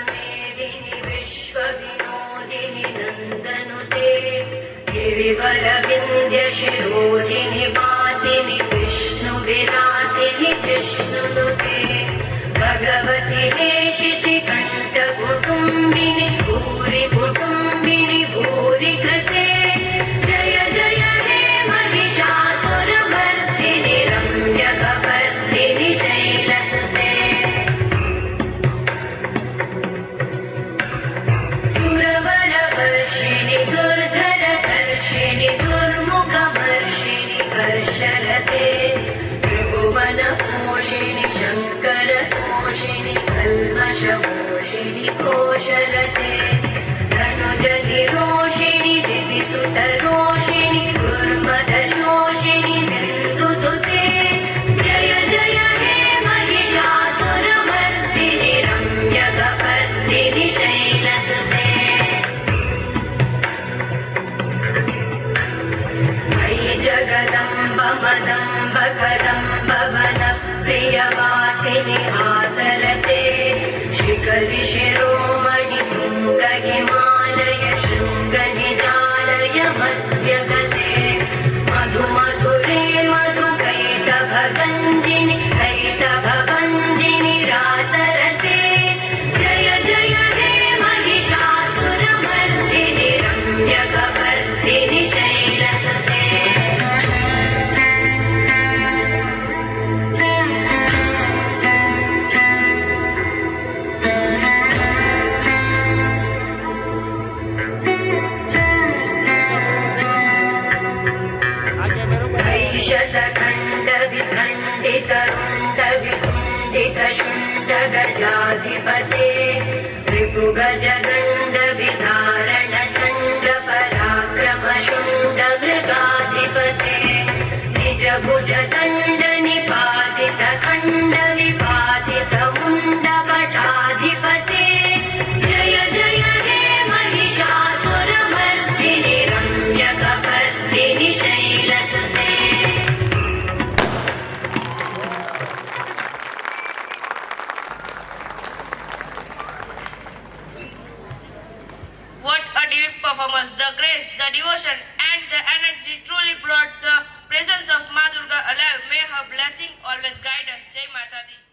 मेदिनि विश्वविनोदिनि नन्दनुते गिरिवरविन्द्यशिरोधिनि वासिनि विष्णुविलासिनि जिष्णुनुते भगवति हेशितिकण्ठकुटुम्बिनि भूरि कुटुम्बिनि भूरि कृते जय जय हे महिषासुरमर्दिनि रम्यकपर्दिनि शैलसुते सुरवरवर्षिणि दुर्धरधर्षिणि दुर्मुखवर्षिणि कर्षरते त्रिभुवनपोषिणि शङ्करतोषिणि कल्मषपोषिणि कोशरते धनुजनिरोषिणि दितिसुतरोषिणि दुर्मदशोषिणि सिन्धुसुते जय जय हे महिषासुरमर्दिनि रम्यकपर्दिनि शैलसुते मयि जगदम्ब मदम्ब कदम्ब वनप्रियवासिनि आसरते शिखरि शिरोमणि तुङ्ग हिमालय शृङ्गनिजालय मध्यगते मधुमधुरे मधुकैटभगञ्जिनि कैटभभञ्जिनि रासरते जय जय हे महिषासुरमर्दिनि रम्यकपर्दिनि शैलसुते शूण्डगजाधिपते रिपुगजगण्डविधारण चण्ड पराक्रम शुण्ड मृगाधिपते निजभुज दण्ड निपातित खण्ड विपातित मुण्ड कटाधिपते जय जय हे Mahishasuramardini रम्यकपर्दिनि शैलसुते What a deep performance! The grace, the devotion, and the energy truly brought the presence of Ma Durga alive. May her blessing always guide us. Jai Mata Di.